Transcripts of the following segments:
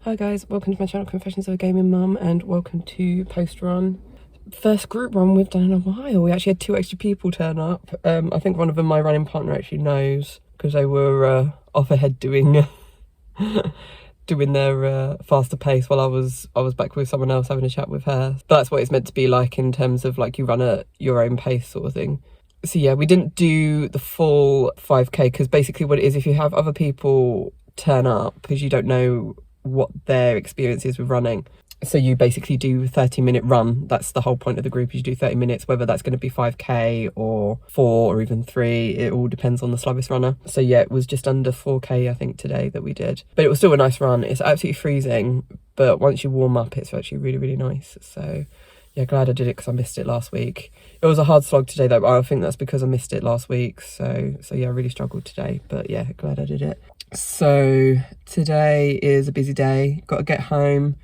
Hi guys, welcome to my channel Confessions of a Gaming Mum and welcome to post run. First group run we've done in a while. We actually had 2 extra people turn up. I think one of them my running partner actually knows because they were off ahead doing doing their faster pace while I was back with someone else having a chat with her. But that's what it's meant to be like in terms of like you run at your own pace sort of thing. So yeah, we didn't do the full 5k because basically what it is, if you have other people turn up because you don't know what their experience is with running, so you basically do a 30-minute run. That's the whole point of the group, is you do 30 minutes, whether that's going to be 5k or 4 or even 3. It all depends on the slowest runner. So yeah, it was just under 4k I think today that we did, but it was still a nice run. It's absolutely freezing, but once you warm up it's actually really nice. So yeah, glad I did it because I missed it last week. It was a hard slog today though, but I think that's because I missed it last week. So yeah, I really struggled today, but yeah, glad I did it. So today is a busy day. Got to get home,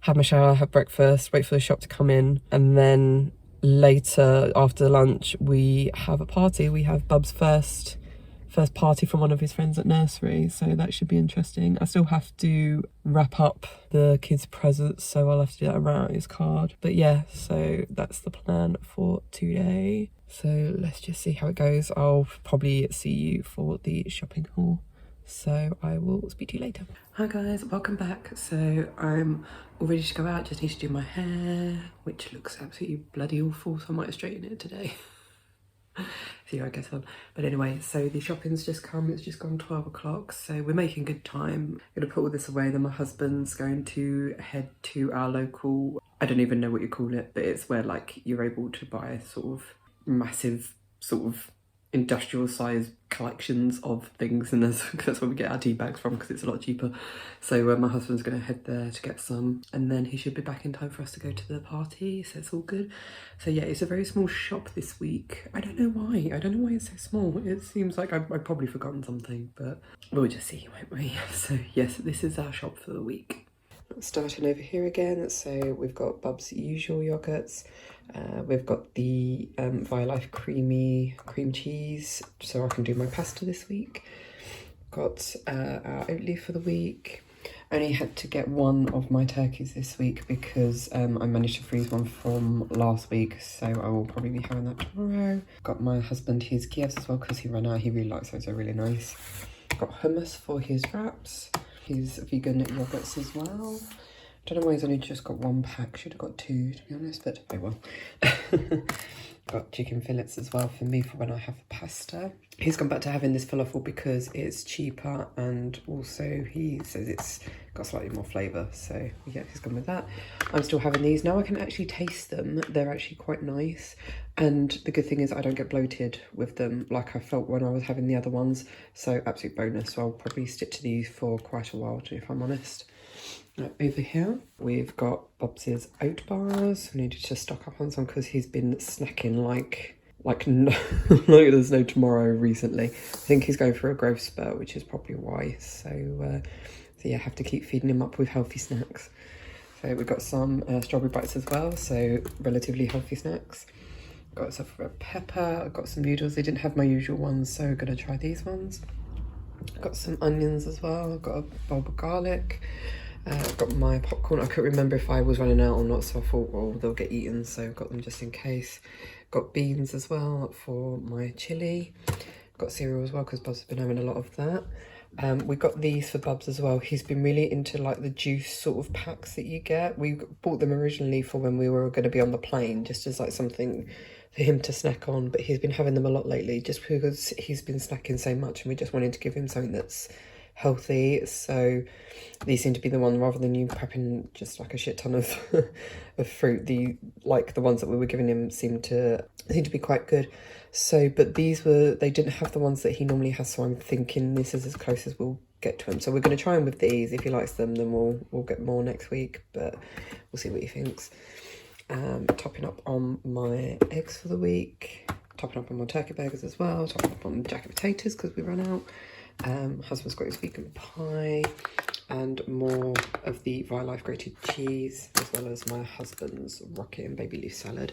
have my shower, have breakfast, wait for the shop to come in, and then later after lunch we have a party. We have Bubs' first party from one of his friends at nursery, so that should be interesting. I still have to wrap up the kids' presents, so I'll have to do that and write out his card. But yeah, so that's the plan for today. So let's just see how it goes. I'll probably see you for the shopping haul. So I will speak to you later. Hi guys, welcome back. So I'm all ready to go out, just need to do my hair, which looks absolutely bloody awful, so I might straighten it today. See how I get on. But anyway, so the shopping's just come, it's just gone 12 o'clock, so we're making good time. I'm gonna put all this away, then my husband's going to head to our local, I don't even know what you call it, but it's where like you're able to buy sort of massive sort of industrial size collections of things, and that's where we get our tea bags from because it's a lot cheaper. So my husband's going to head there to get some, and then he should be back in time for us to go to the party, so it's all good. So yeah, it's a very small shop this week. I don't know why it's so small. It seems like I've probably forgotten something, but we'll just see, won't we? So yes, this is our shop for the week. Starting over here again, so we've got Bubs' usual yogurts. We've got the Violife creamy cream cheese, so I can do my pasta this week. Got our Oatly for the week. Only had to get one of my turkeys this week because I managed to freeze one from last week, so I will probably be having that tomorrow. Got my husband his Kievs as well because he ran out. He really likes those, they're really nice. Got hummus for his wraps. His vegan yogurts as well. Don't know why he's only just got 1 pack. Should have got 2 to be honest, but oh well. Got chicken fillets as well for me for when I have pasta. He's gone back to having this falafel because it's cheaper, and also he says it's got slightly more flavour, so yeah, he's gone with that. I'm still having these. Now I can actually taste them. They're actually quite nice, and the good thing is I don't get bloated with them like I felt when I was having the other ones, so absolute bonus. So I'll probably stick to these for quite a while, if I'm honest. Over here we've got Bubs' oat bars. I needed to stock up on some because he's been snacking like no, like there's no tomorrow recently. I think he's going through a growth spurt, which is probably why. So yeah, I have to keep feeding him up with healthy snacks. So we've got some strawberry bites as well, so relatively healthy snacks. Got some red pepper. I've got some noodles. They didn't have my usual ones, so I'm gonna try these ones. Got some onions as well. I've got a bulb of garlic. I've got my popcorn. I couldn't remember if I was running out or not, so I thought, well, they'll get eaten, so I've got them just in case. Got beans as well for my chilli. Got cereal as well because Bubs has been having a lot of that. We got these for Bubs as well. He's been really into like the juice sort of packs that you get. We bought them originally for when we were going to be on the plane, just as like something for him to snack on, but he's been having them a lot lately just because he's been snacking so much, and we just wanted to give him something that's healthy. So these seem to be the one, rather than you prepping just like a shit ton of of fruit. The ones that we were giving him seem to be quite good. So but these they didn't have the ones that he normally has, so I'm thinking this is as close as we'll get to him. So we're going to try him with these. If he likes them, then we'll get more next week, but we'll see what he thinks. Topping up on my eggs for the week, topping up on my turkey burgers as well, topping up on jacket potatoes because we ran out. Husband's got his vegan pie. and more of the Life grated cheese, as well as my husband's rocket and baby leaf salad.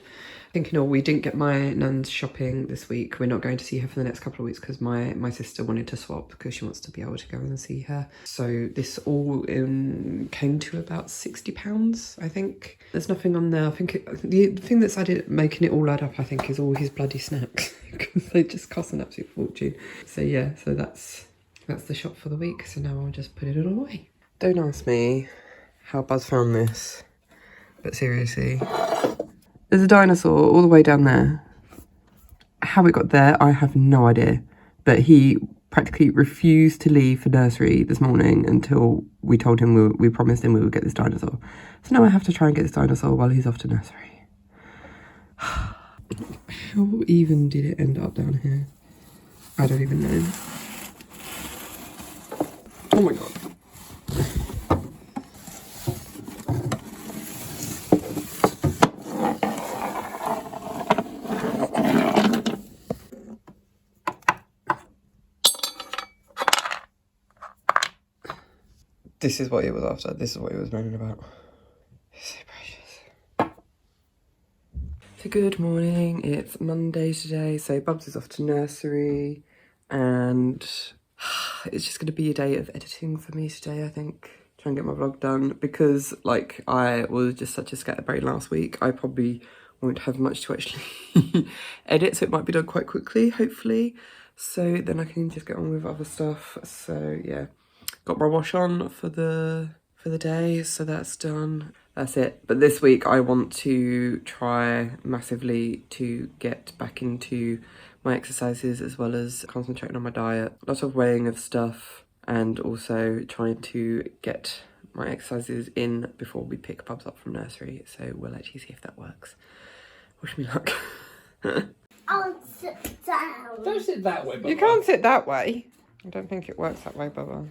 Thinking, we didn't get my nan's shopping this week. We're not going to see her for the next couple of weeks because my sister wanted to swap because she wants to be able to go and see her. So this all came to about £60, I think. There's nothing on there. I think the thing that's added, making it all add up, I think, is all his bloody snacks because they just cost an absolute fortune. So yeah, so that's the shop for the week. So now I'll just put it all away. Don't ask me how Buzz found this, but seriously. There's a dinosaur all the way down there. How it got there, I have no idea. But he practically refused to leave for nursery this morning until we told him, we promised him we would get this dinosaur. So now I have to try and get this dinosaur while he's off to nursery. How even did it end up down here? I don't even know. Oh my god. This is what he was after. This is what he was moaning about. He's so precious. So good morning. It's Monday today. So Bubs is off to nursery. And it's just going to be a day of editing for me today, I think. Try and get my vlog done. Because, like, I was just such a scatterbrain last week. I probably won't have much to actually edit. So it might be done quite quickly, hopefully. So then I can just get on with other stuff. So, yeah. Got my wash on for the day, so that's done. That's it. But this week I want to try massively to get back into my exercises as well as concentrating on my diet. Lots of weighing of stuff and also trying to get my exercises in before we pick Bubs up from nursery. So we'll actually see if that works. Wish me luck. I'll sit down. Don't sit that way, Bubba. You can't sit that way. I don't think it works that way, Bubba.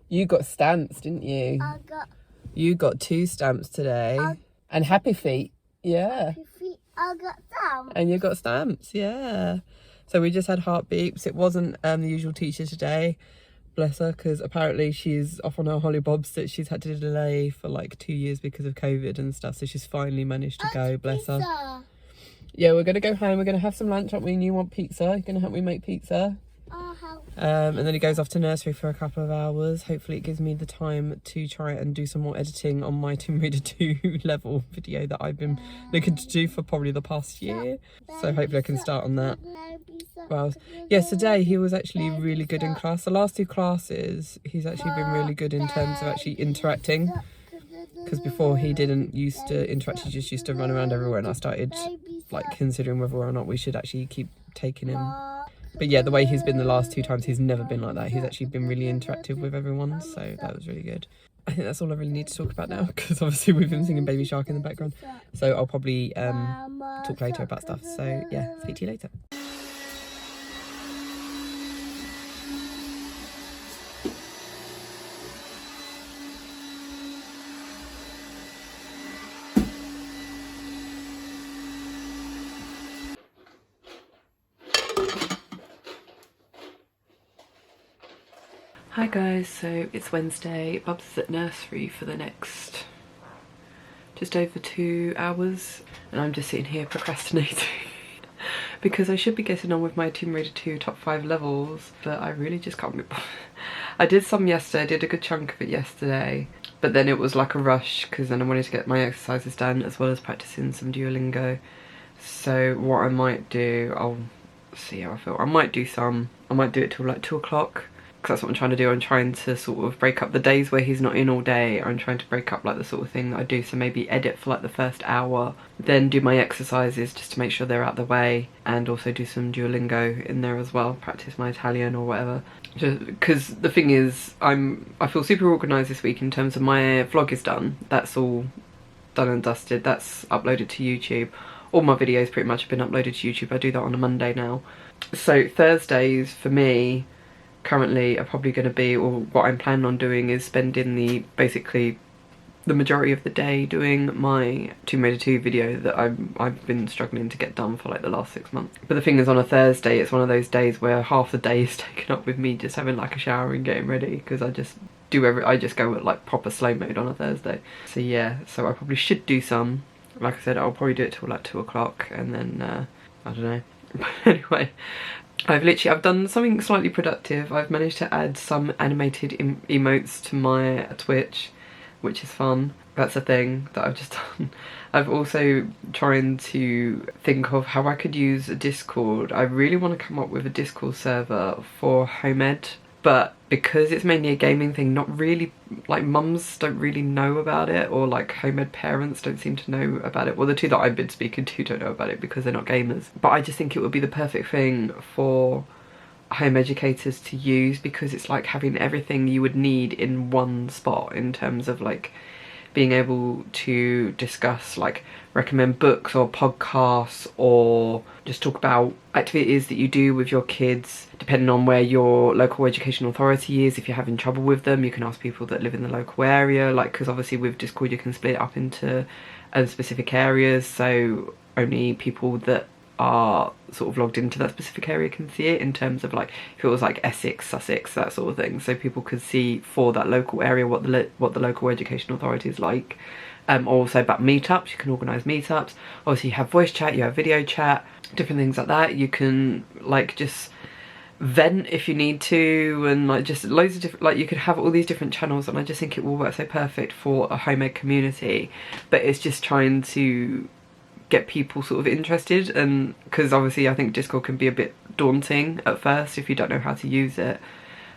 You got stamps, didn't you? You got 2 stamps today. And happy feet. Yeah. Happy feet. I got down. And you got stamps, yeah. So we just had heart beeps. It wasn't the usual teacher today. Bless her, because apparently she's off on her hollybobs that she's had to delay for like 2 years because of COVID and stuff. So she's finally managed to go, bless her. Yeah, we're going to go home. We're going to have some lunch, aren't we? And you want pizza? You're going to help me make pizza? I'll help. And then he goes off to nursery for a couple of hours. Hopefully it gives me the time to try and do some more editing on my Tomb Raider 2 level video that I've been looking to do for probably the past year. So hopefully I can start on that. Well, yes, today he was actually really good in class. The last 2 classes, he's actually been really good in terms of actually interacting. Because before he didn't used to interact, he just used to run around everywhere. And I started like considering whether or not we should actually keep taking him. But yeah, the way he's been the last 2 times, he's never been like that. He's actually been really interactive with everyone. So that was really good. I think that's all I really need to talk about now. Because obviously we've been singing Baby Shark in the background. So I'll probably talk later about stuff. So yeah, speak to you later. Hi guys, so it's Wednesday. Bubs is at nursery for the next just over 2 hours and I'm just sitting here procrastinating because I should be getting on with my Tomb Raider 2 top 5 levels, but I really just can't be bothered. I did some yesterday, I did a good chunk of it yesterday, but then it was like a rush because then I wanted to get my exercises done as well as practicing some Duolingo. So what I might do, I'll see how I feel. I might do it till like 2 o'clock. That's what I'm trying to do. I'm trying to sort of break up the days where he's not in all day. I'm trying to break up like the sort of thing that I do. So maybe edit for like the first hour, then do my exercises just to make sure they're out of the way, and also do some Duolingo in there as well, practice my Italian or whatever. Just because the thing is, I feel super organised this week in terms of my vlog is done. That's all done and dusted. That's uploaded to YouTube. All my videos pretty much have been uploaded to YouTube. I do that on a Monday now. So Thursdays for me currently are probably going to be, or what I'm planning on doing is spending basically the majority of the day doing my 2 video that I've been struggling to get done for like the last 6 months. But the thing is, on a Thursday, it's one of those days where half the day is taken up with me just having like a shower and getting ready, because I just go at like proper slow mode on a Thursday. So yeah, so I probably should do some. Like I said, I'll probably do it till like 2 o'clock, and then I don't know. But anyway, I've done something slightly productive. I've managed to add some animated emotes to my Twitch, which is fun. That's a thing that I've just done. I've also trying to think of how I could use a Discord. I really want to come up with a Discord server for home ed, but because it's mainly a gaming thing, not really, like mums don't really know about it, or like home ed parents don't seem to know about it. Well, the two that I've been speaking to don't know about it because they're not gamers. But I just think it would be the perfect thing for home educators to use, because it's like having everything you would need in one spot, in terms of like being able to discuss, like recommend books or podcasts, or just talk about activities that you do with your kids, depending on where your local education authority is. If you're having trouble with them, you can ask people that live in the local area, like, because obviously with Discord you can split it up into specific areas, so only people that are sort of logged into that specific area can see it, in terms of like if it was like Essex, Sussex, that sort of thing, so people could see for that local area what the local education authority is like. Also about meetups, you can organise meetups. Obviously you have voice chat, you have video chat, different things like that. You can like just vent if you need to, and like just loads of different, like you could have all these different channels, and I just think it will work so perfect for a home ed community. But it's just trying to get people sort of interested, and because obviously I think Discord can be a bit daunting at first if you don't know how to use it.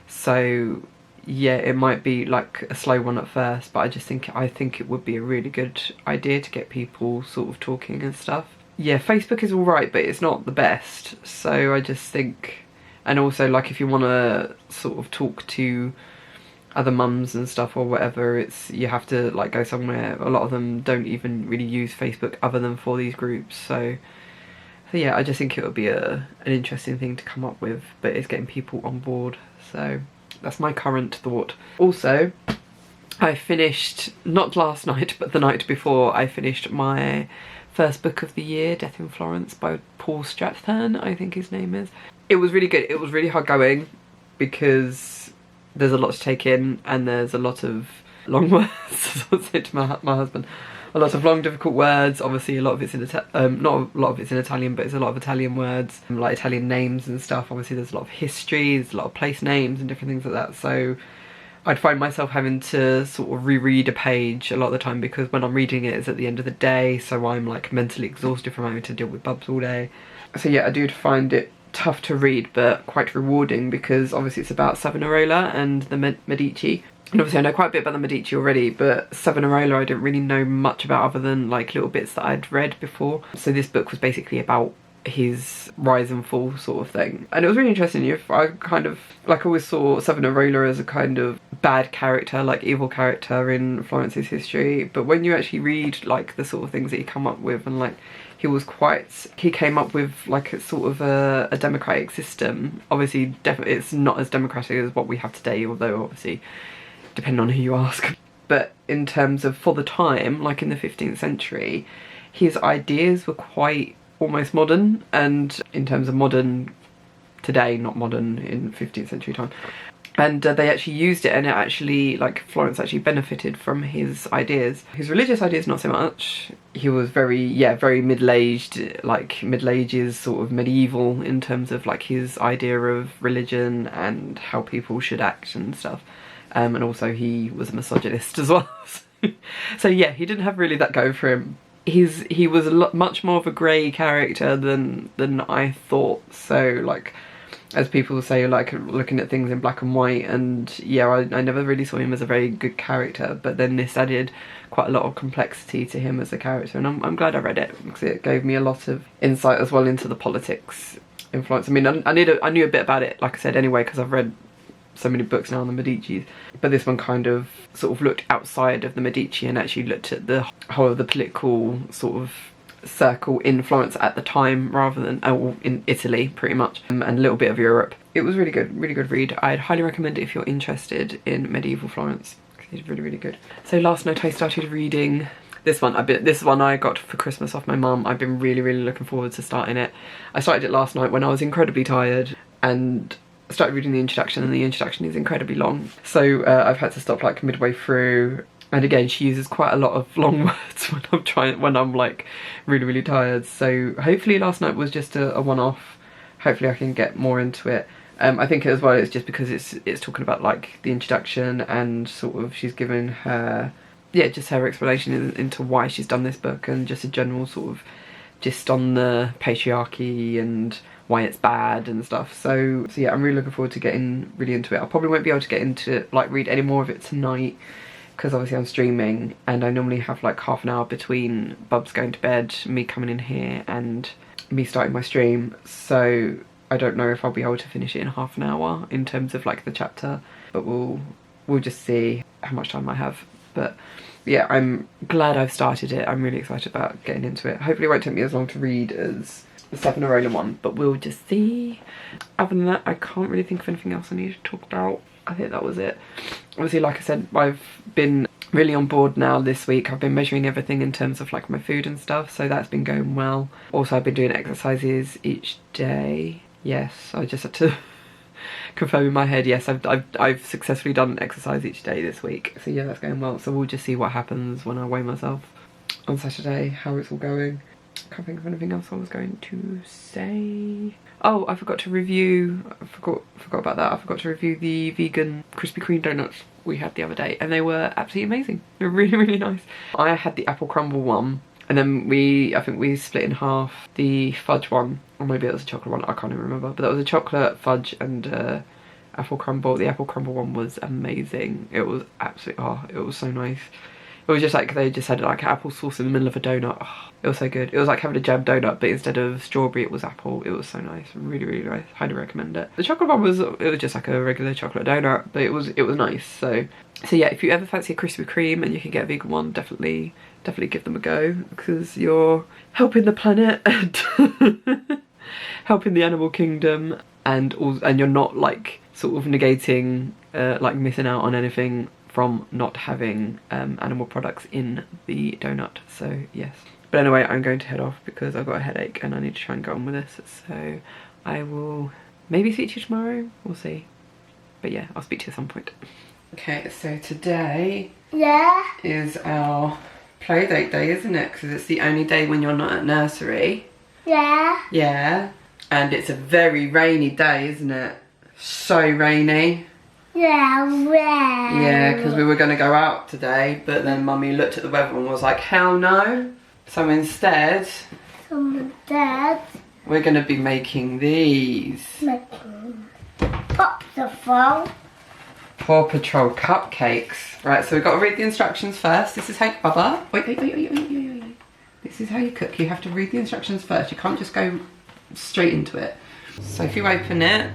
So yeah, it might be like a slow one at first, but I think it would be a really good idea to get people sort of talking and stuff. Yeah, Facebook is alright, but it's not the best, so I just think, and also like if you want to sort of talk to other mums and stuff or whatever, you have to like go somewhere. A lot of them don't even really use Facebook other than for these groups, so yeah, I just think it would be an interesting thing to come up with, but it's getting people on board. So that's my current thought. Also, I finished, not last night, but the night before, I finished my first book of the year, Death in Florence by Paul Strathern, I think his name is. It was really good. It was really hard going because there's a lot to take in, and there's a lot of long words, as I said to my husband. A lot of long, difficult words. Obviously, a lot of it's in not a lot of it's in Italian, but it's a lot of Italian words, like Italian names and stuff. Obviously, there's a lot of history, there's a lot of place names and different things like that. So I'd find myself having to sort of reread a page a lot of the time, because when I'm reading it, it's at the end of the day, so I'm like mentally exhausted from having to deal with Bubs all day. So yeah, I do find it tough to read, but quite rewarding, because obviously it's about Savonarola and the Medici. And obviously I know quite a bit about the Medici already, but Savonarola I didn't really know much about other than like little bits that I'd read before. So this book was basically about his rise and fall sort of thing. And it was really interesting. I kind of, like, always saw Savonarola as a kind of bad character, like evil character in Florence's history. But when you actually read like the sort of things that he come up with, and like he came up with like a sort of a democratic system. Obviously it's not as democratic as what we have today, although obviously depending on who you ask. But in terms of, for the time, like in the 15th century, his ideas were quite almost modern, and in terms of modern today, not modern in 15th century time. And they actually used it, and it actually, like, Florence actually benefited from his ideas. His religious ideas, not so much. He was very middle-aged, like Middle Ages, sort of medieval in terms of like his idea of religion and how people should act and stuff. And also he was a misogynist as well. So yeah, he didn't have really that go for him. He was much more of a grey character than I thought. So like, as people say, like looking at things in black and white, and yeah, I never really saw him as a very good character, but then this added quite a lot of complexity to him as a character, and I'm glad I read it, because it gave me a lot of insight as well into the politics in Florence. I mean, I knew a bit about it, like I said, anyway, because I've read so many books now on the Medicis, but this one kind of sort of looked outside of the Medici and actually looked at the whole of the political sort of circle in Florence at the time, rather than in Italy pretty much, and a little bit of Europe. It was really good read. I'd highly recommend it if you're interested in medieval Florence. It's really, really good. So last night I started reading this one. This one I got for Christmas off my mum. I've been really, really looking forward to starting it. I started it last night when I was incredibly tired, and I started reading the introduction, and the introduction is incredibly long. So I've had to stop like midway through. And again, she uses quite a lot of long words when I'm like really, really tired. So hopefully last night was just a one-off. Hopefully I can get more into it. I think as well it's just because it's talking about like the introduction, and sort of she's given her, yeah, just her explanation into why she's done this book, and just a general sort of gist on the patriarchy and why it's bad and stuff. So yeah, I'm really looking forward to getting really into it. I probably won't be able to get into like read any more of it tonight, because obviously I'm streaming, and I normally have like half an hour between Bubs going to bed, me coming in here, and me starting my stream. So I don't know if I'll be able to finish it in half an hour in terms of like the chapter, but we'll just see how much time I have. But yeah, I'm glad I've started it. I'm really excited about getting into it. Hopefully it won't take me as long to read as the Savonarola one, but we'll just see. Other than that, I can't really think of anything else I need to talk about. I think that was it. Obviously, like I said, I've been really on board now this week. I've been measuring everything in terms of like my food and stuff, so that's been going well. Also, I've been doing exercises each day. Yes, I just had to confirm in my head. Yes, I've successfully done exercise each day this week. So yeah, that's going well. So we'll just see what happens when I weigh myself on Saturday, how it's all going. Can't think of anything else I was going to say. Oh, I forgot to review, I forgot about that. I forgot to review the vegan Krispy Kreme donuts we had the other day, and they were absolutely amazing. They were really, really nice. I had the apple crumble one, and then I think we split in half the fudge one, or maybe it was a chocolate one, I can't even remember. But that was a chocolate, fudge, and apple crumble. The apple crumble one was amazing. It was absolutely, oh, it was so nice. It was just like, they just had like apple sauce in the middle of a donut. Oh, it was so good. It was like having a jam donut, but instead of strawberry, it was apple. It was so nice. Really, really nice. Highly recommend it. The chocolate one was, it was just like a regular chocolate donut, but it was nice. So yeah, if you ever fancy a Krispy Kreme and you can get a vegan one, definitely give them a go, because you're helping the planet and helping the animal kingdom, and you're not like sort of negating, like missing out on anything from not having animal products in the donut. So yes, but anyway, I'm going to head off because I've got a headache and I need to try and go on with this. So I will maybe speak to you tomorrow, we'll see. But yeah, I'll speak to you at some point. Okay, so today is our play date day, isn't it? Because it's the only day when you're not at nursery. Yeah, and it's a very rainy day, isn't it? So rainy. Yeah, because we were going to go out today, but then Mummy looked at the weather and was like, hell no. So instead, we're going to be making these. Paw Patrol cupcakes. Right, so we've got to read the instructions first. This is how, Bubba. Wait. This is how you cook. You have to read the instructions first. You can't just go straight into it. So if you open it,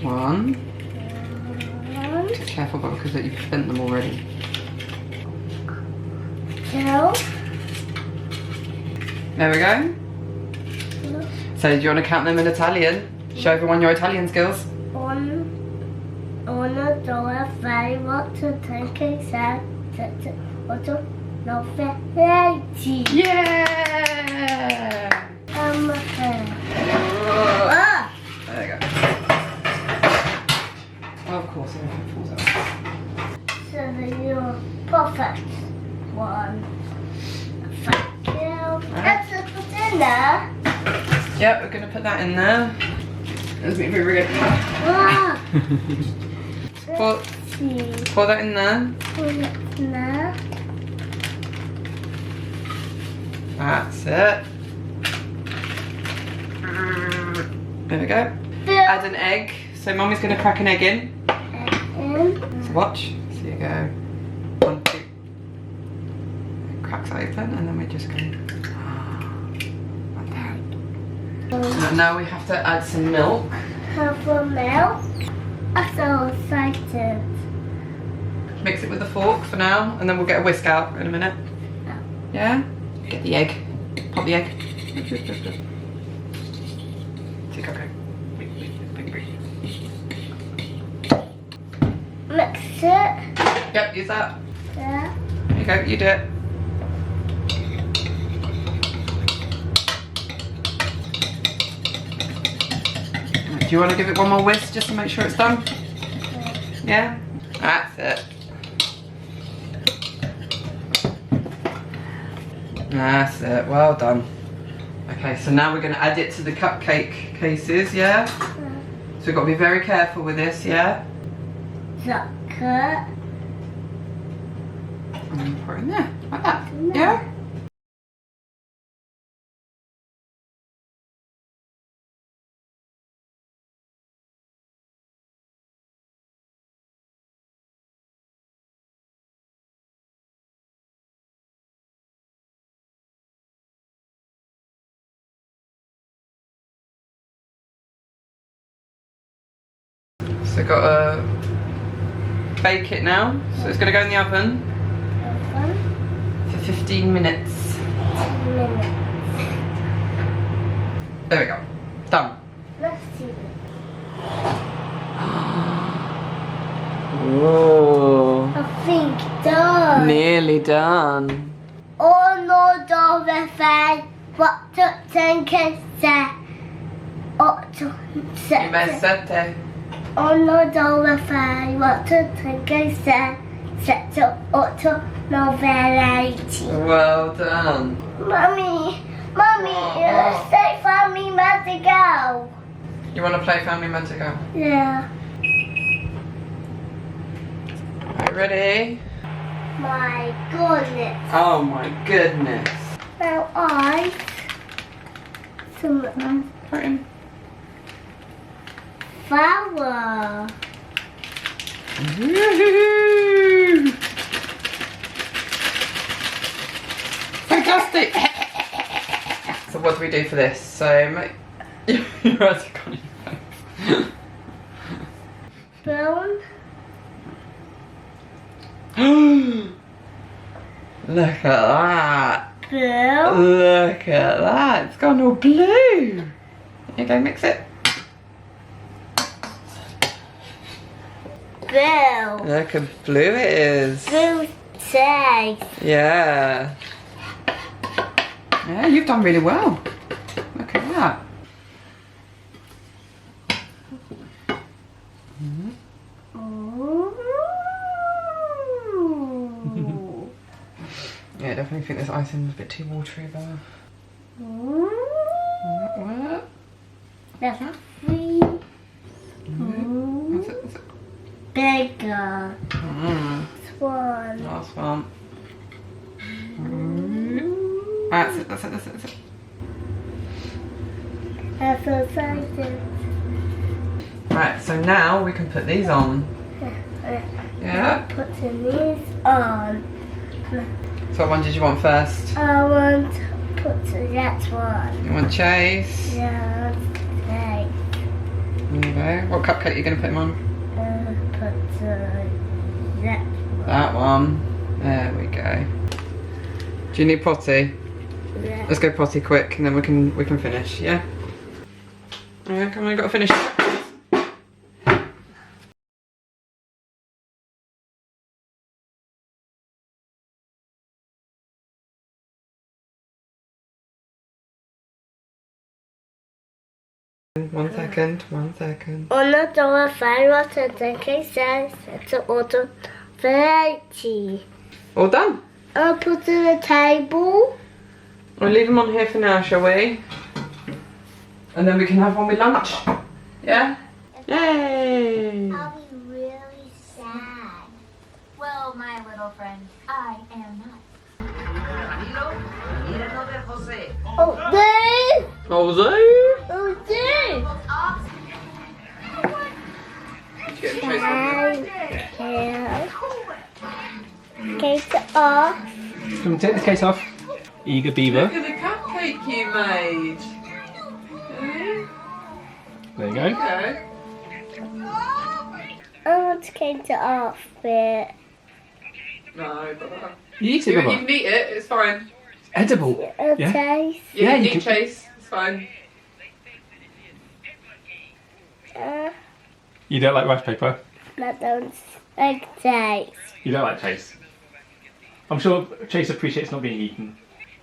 1. Be careful, Bubba, because you've bent them already. 2. There we go. So do you want to count them in Italian? Show everyone your Italian skills. 1, 2, 3, 4, 5, 6, 7, 8, 9, 10. Yeah! There you go. Oh, of course, everything falls out. So you're perfect. 1. Thank you. Let's put in there. Yep, we're going to put that in there. Let's make it really pour that in there. That's it. There we go. Add an egg. So Mummy's going to crack an egg in. So watch. So you go 1, 2. It cracks open, and then we just go like that. And now we have to add some milk. Have a milk. I'm so excited. Mix it with a fork for now, and then we'll get a whisk out in a minute. Yeah? Get the egg. Pop the egg. See, go. it. Yep, use that. Yeah. There you go, you do it. Do you want to give it one more whisk just to make sure it's done? Yeah? That's it. That's it, well done. Okay, so now we're going to add it to the cupcake cases, yeah? So we've got to be very careful with this, yeah? Chocolate. And then pour it in there, like that, yeah? So got to bake it now. So it's going to go in the oven for 15 minutes. There we go. Done. Let's see. Whoa. I think done. Nearly done. Oh no, don't say what to think is say. Oh, to say. Mesete. Oh no, don't say what to think is say. Set to auto novelty. Well done. Mommy, Oh. stay for me, to go. You want to play Family Man to Go? Yeah. Are you ready? My goodness. Oh my goodness. Now some Put in. flour. Woohoo! Fantastic! So what do we do for this? So make your eyes are gone in your face. Brown. Look at that. Blue. Look at that. It's gone all blue. Here you go, mix it. Blue. Look how blue it is. Blue taste. Yeah. Yeah, you've done really well. Look at that. Yeah, I definitely think this icing was a bit too watery though. What? That's three. That's it, that's it. Bigger. Mm. One. Last one. That's it, that's it, that's it, that's it. That's so excited. Right, so now we can put these on. Yeah? Putting these on. So what one did you want first? I want to put that one. You want Chase? Yeah, okay. There you go. What cupcake are you going to put him on? Put that one. That one. There we go. Do you need potty? Yeah. Let's go potty quick and then we can finish, yeah? Yeah, come on, we've got to finish. One second. On the door, five water, then case says it's an auto variety. All done. I'll put it on the table. We'll leave them on here for now, shall we? And then we can have one with lunch. Yeah? Yay! I'll be really sad. Well, my little friend, I am not. Oh, there! Jose? Oh, there! Did you get the trace on Yeah. Case off. Can we take this case off? Eager beaver. Look at the cupcake you made. There you There you go. go. I want to case it off it. No, but You eat it, you Bubba. can eat it, it's fine. It's edible. Yeah. Okay. Yeah, you you can can- Chase, it's fine. Uh, You don't like rice paper? I don't Egg taste. You don't like Chase? I'm sure Chase appreciates not being eaten.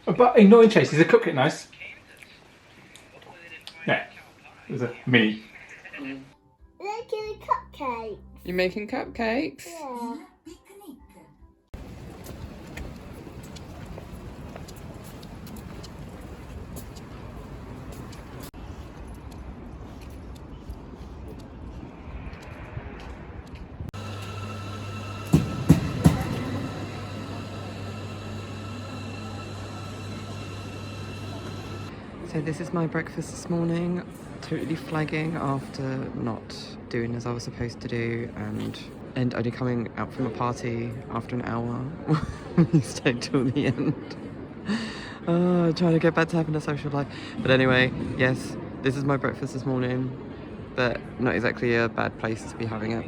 But ignoring Chase, is a cupcake nice? Yeah. There's a mini. Making a cupcake. You're making cupcakes? Yeah. So this is my breakfast this morning. Totally flagging after not doing as I was supposed to do and only coming out from a party after an hour. We stayed till the end. Oh, trying to get back to having a social life. But anyway, yes, this is my breakfast this morning, but not exactly a bad place to be having it.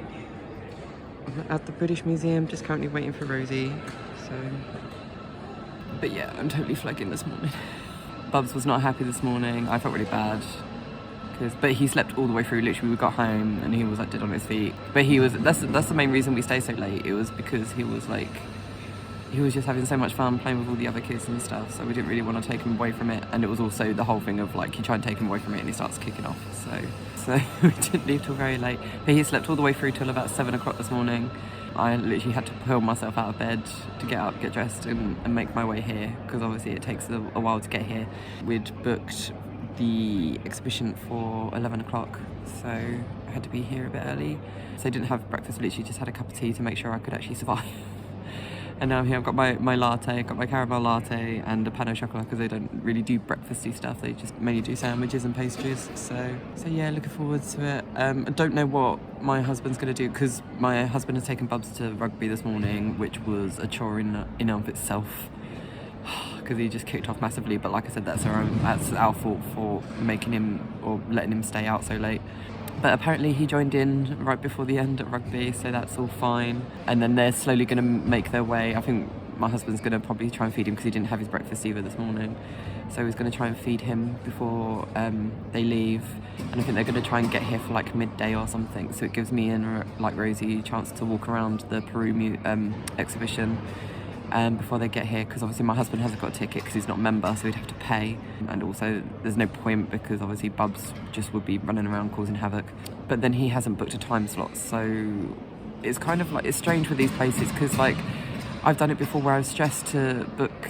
I'm at the British Museum, just currently waiting for Rosie. So, but yeah, I'm totally flagging this morning. Bubs was not happy this morning. I felt really bad. But he slept all the way through. Literally, we got home and he was like dead on his feet. But he was, that's the main reason we stayed so late. It was because he was just having so much fun playing with all the other kids and stuff. So we didn't really want to take him away from it. And it was also the whole thing of like, you try and take him away from it and he starts kicking off. So we didn't leave till very late. But he slept all the way through till about 7 o'clock this morning. I literally had to pull myself out of bed to get up, get dressed and make my way here, because obviously it takes a while to get here. We'd booked the exhibition for 11 o'clock, so I had to be here a bit early. So I didn't have breakfast, literally just had a cup of tea to make sure I could actually survive. And now I'm here, I've got my latte, I've got my caramel latte and a pain au chocolat, because they don't really do breakfasty stuff, they just mainly do sandwiches and pastries. So yeah, looking forward to it. I don't know what my husband's going to do, because my husband has taken Bubs to rugby this morning, which was a chore in and of itself, because he just kicked off massively. But like I said, that's our fault for making him or letting him stay out so late. But apparently he joined in right before the end at rugby, so that's all fine. And then they're slowly going to make their way. I think my husband's going to probably try and feed him, because he didn't have his breakfast either this morning. So he's going to try and feed him before they leave. And I think they're going to try and get here for like midday or something. So it gives me and like Rosie a chance to walk around the Peru exhibition before they get here, because obviously my husband hasn't got a ticket because he's not a member, so he'd have to pay. And also there's no point, because obviously Bubs just would be running around causing havoc. But then he hasn't booked a time slot, so it's kind of like, it's strange with these places, because like I've done it before where I was stressed to book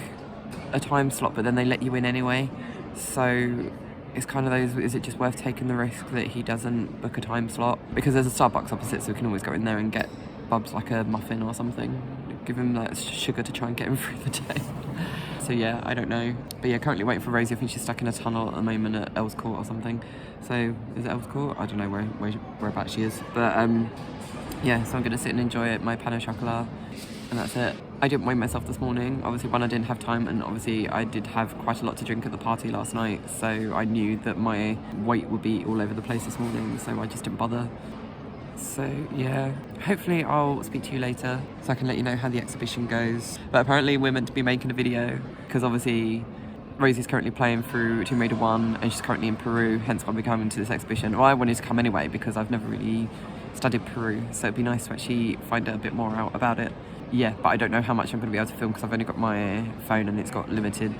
a time slot, but then they let you in anyway. So it's kind of those, is it just worth taking the risk that he doesn't book a time slot? Because there's a Starbucks opposite, so we can always go in there and get Bubs like a muffin or something, give him like sugar to try and get him through the day. So yeah, I don't know. But yeah, currently waiting for Rosie. I think she's stuck in a tunnel at the moment at Earls Court or something. So is it Earls Court? I don't know whereabouts she is. But yeah, so I'm gonna sit and enjoy it, my pain au chocolat, and that's it. I didn't weigh myself this morning. Obviously, one, I didn't have time, and obviously I did have quite a lot to drink at the party last night, so I knew that my weight would be all over the place this morning, so I just didn't bother. So yeah, hopefully I'll speak to you later so I can let you know how the exhibition goes. But apparently we're meant to be making a video, because obviously Rosie's currently playing through Tomb Raider 1 and she's currently in Peru, hence why we're coming to this exhibition. Well, I wanted to come anyway because I've never really studied Peru, so it'd be nice to actually find out a bit more out about it. Yeah, but I don't know how much I'm going to be able to film, because I've only got my phone and it's got limited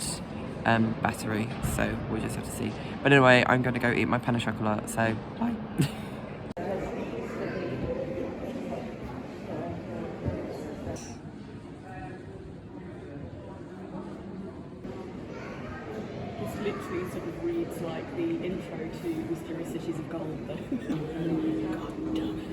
battery, so we'll just have to see. But anyway, I'm going to go eat my pain au chocolat, so bye. Literally sort of reads like the intro to Mysterious Cities of Gold, though. God damn it.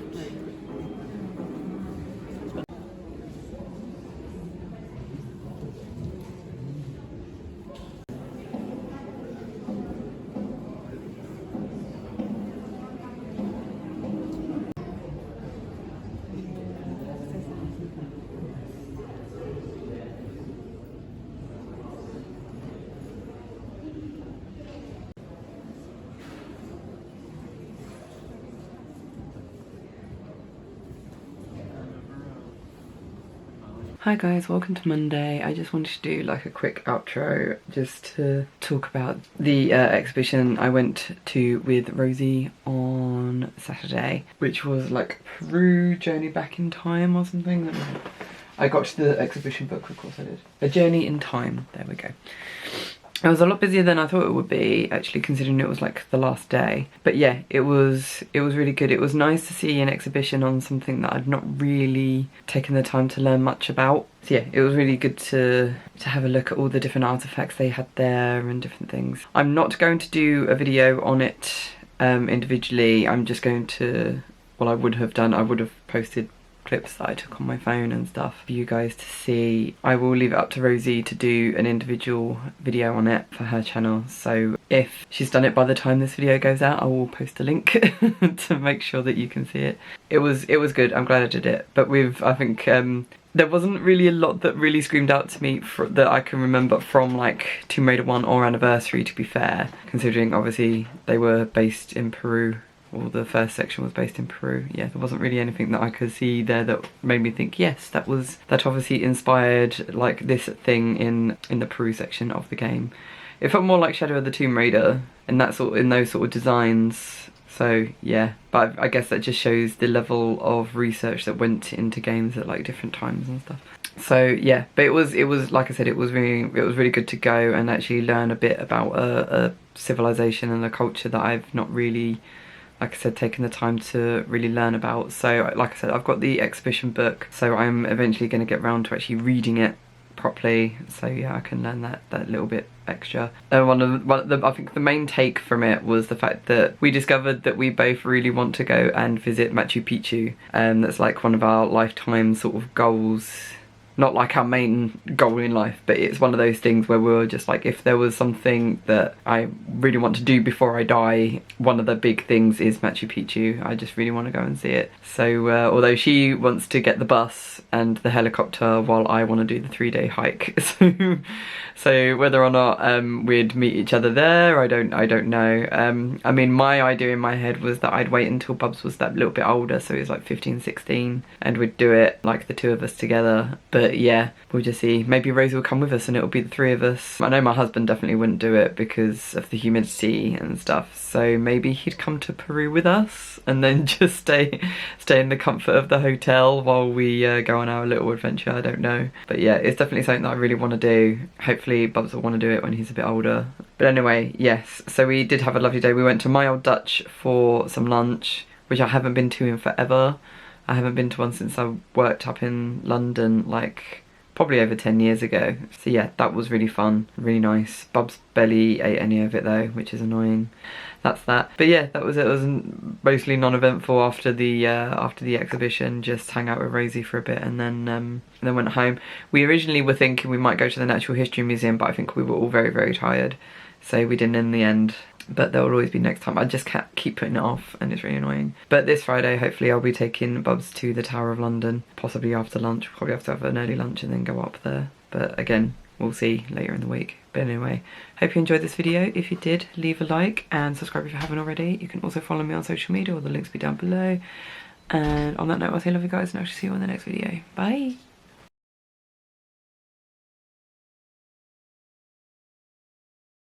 Hi guys, welcome to Monday. I just wanted to do like a quick outro just to talk about the exhibition I went to with Rosie on Saturday, which was like Peru Journey Back in Time or something. I got to the exhibition book, of course I did. A Journey in Time, there we go. It was a lot busier than I thought it would be, actually, considering it was like the last day. But yeah, it was really good. It was nice to see an exhibition on something that I'd not really taken the time to learn much about. So yeah, it was really good to have a look at all the different artifacts they had there and different things. I'm not going to do a video on it individually. I'm just going to, well, I would have posted clips that I took on my phone and stuff for you guys to see. I will leave it up to Rosie to do an individual video on it for her channel, so if she's done it by the time this video goes out, I will post a link to make sure that you can see it. It was good. I'm glad I did it, but I think there wasn't really a lot that really screamed out to me that I can remember from like Tomb Raider 1 or Anniversary, to be fair, considering obviously they were based in Peru. Or the first section was based in Peru. Yeah, there wasn't really anything that I could see there that made me think, yes, that obviously inspired like this thing in the Peru section of the game. It felt more like Shadow of the Tomb Raider in those sort of designs. So yeah, but I guess that just shows the level of research that went into games at like different times and stuff. So yeah, but it was like I said, it was really good to go and actually learn a bit about a civilization and a culture that I've not really, like I said, taken the time to really learn about. So like I said, I've got the exhibition book, so I'm eventually going to get round to actually reading it properly, so yeah, I can learn that little bit extra. I think the main take from it was the fact that we discovered that we both really want to go and visit Machu Picchu, and that's like one of our lifetime sort of goals. Not like our main goal in life, but it's one of those things where we were just like, if there was something that I really want to do before I die, one of the big things is Machu Picchu. I just really want to go and see it. So although she wants to get the bus and the helicopter while I want to do the 3-day hike, so whether or not we'd meet each other there, I don't know. I mean, my idea in my head was that I'd wait until Bubs was that little bit older, so he was like 15, 16, and we'd do it like the two of us together. But yeah, we'll just see. Maybe Rosie will come with us and it'll be the three of us. I know my husband definitely wouldn't do it because of the humidity and stuff, so maybe he'd come to Peru with us and then just stay in the comfort of the hotel while we go on our little adventure. I don't know, but yeah, it's definitely something that I really want to do. Hopefully Bubs will want to do it when he's a bit older. But anyway, yes, so we did have a lovely day. We went to My Old Dutch for some lunch, which I haven't been to in forever. I haven't been to one since I worked up in London, like probably over 10 years ago. So yeah, that was really fun, really nice. Bubs barely ate any of it though, which is annoying. That's that. But yeah, that was it. It was mostly non-eventful after the exhibition. Just hang out with Rosie for a bit and then went home. We originally were thinking we might go to the Natural History Museum, but I think we were all very, very tired, so we didn't in the end. But there will always be next time. I just can't keep putting it off and it's really annoying. But this Friday, hopefully I'll be taking Bubs to the Tower of London, possibly after lunch. Probably have to have an early lunch and then go up there. But again, we'll see later in the week. But anyway, hope you enjoyed this video. If you did, leave a like and subscribe if you haven't already. You can also follow me on social media, all the links will be down below. And on that note, I'll say love you guys and I'll see you in the next video. Bye!